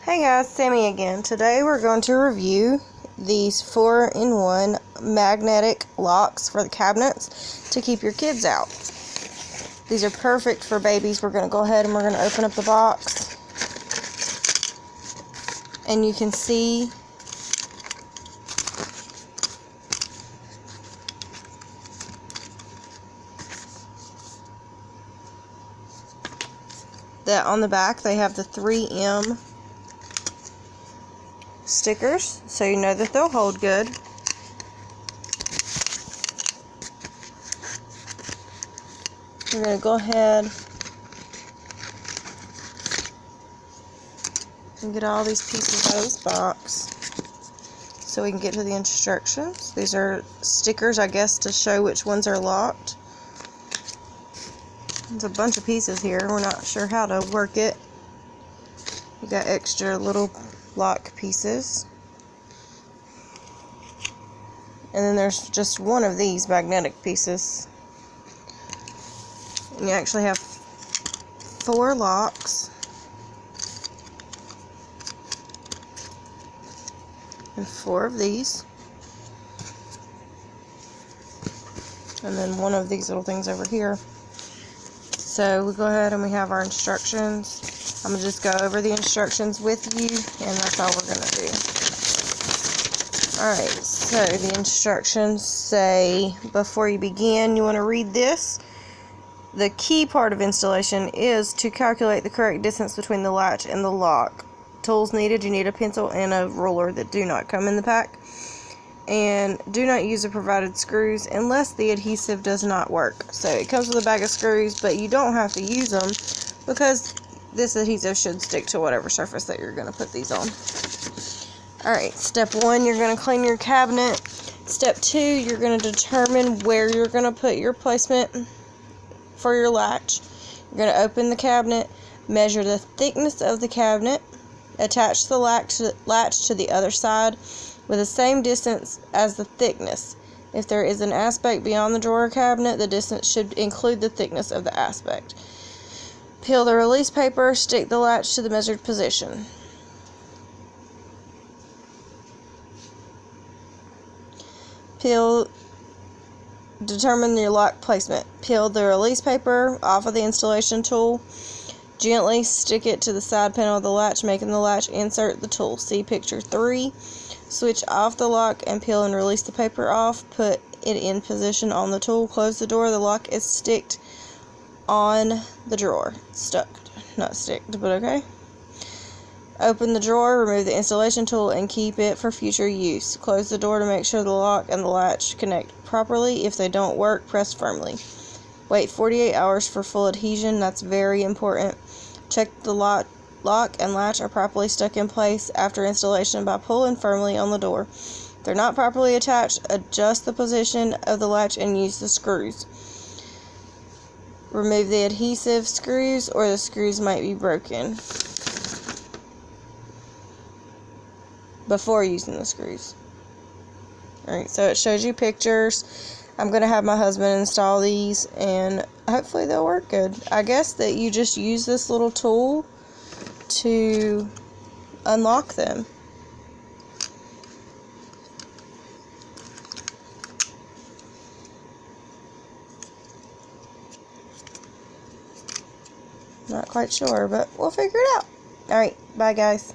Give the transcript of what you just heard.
Hey guys, Sammy again. Today we're going to review these 4-in-1 magnetic locks for the cabinets to keep your kids out. These are perfect for babies. We're going to go ahead and we're going to open up the box. And you can see that on the back they have the 3M stickers, so you know that they'll hold good. We're going to go ahead and get all these pieces out of this box so we can get to the instructions. These are stickers, I guess, to show which ones are locked. There's a bunch of pieces here. We're not sure how to work it. We got extra little lock pieces. And then there's just one of these magnetic pieces. And you actually have 4 locks. And 4 of these. And then one of these little things over here. So we go ahead and we have our instructions. I'm going to just go over the instructions with you, and that's all we're going to do. Alright, so the instructions say, before you begin, you want to read this. The key part of installation is to calculate the correct distance between the latch and the lock. Tools needed: you need a pencil and a ruler that do not come in the pack. And do not use the provided screws unless the adhesive does not work. So it comes with a bag of screws, but you don't have to use them because this adhesive should stick to whatever surface that you're going to put these on. Alright, step 1, you're going to clean your cabinet. Step 2, you're going to determine where you're going to put your placement for your latch. You're going to open the cabinet, measure the thickness of the cabinet, attach the latch to the other side with the same distance as the thickness. If there is an aspect beyond the drawer cabinet, the distance should include the thickness of the aspect. Peel the release paper, stick the latch to the measured position. Determine your lock placement. Peel the release paper off of the installation tool. Gently stick it to the side panel of the latch, making the latch insert the tool. See picture 3. Switch off the lock and peel and release the paper off. Put it in position on the tool. Close the door. The lock is sticked on the drawer. Stuck. Not sticked, but okay. Open the drawer, remove the installation tool, and keep it for future use. Close the door to make sure the lock and the latch connect properly. If they don't work, press firmly. Wait 48 hours for full adhesion. That's very important. Check the lock and latch are properly stuck in place after installation by pulling firmly on the door. If they're not properly attached, adjust the position of the latch and use the screws. Remove the adhesive screws or the screws might be broken before using the screws. Alright, so it shows you pictures. I'm going to have my husband install these and hopefully they'll work good. I guess that you just use this little tool to unlock them. Not quite sure, but we'll figure it out. Alright, bye guys.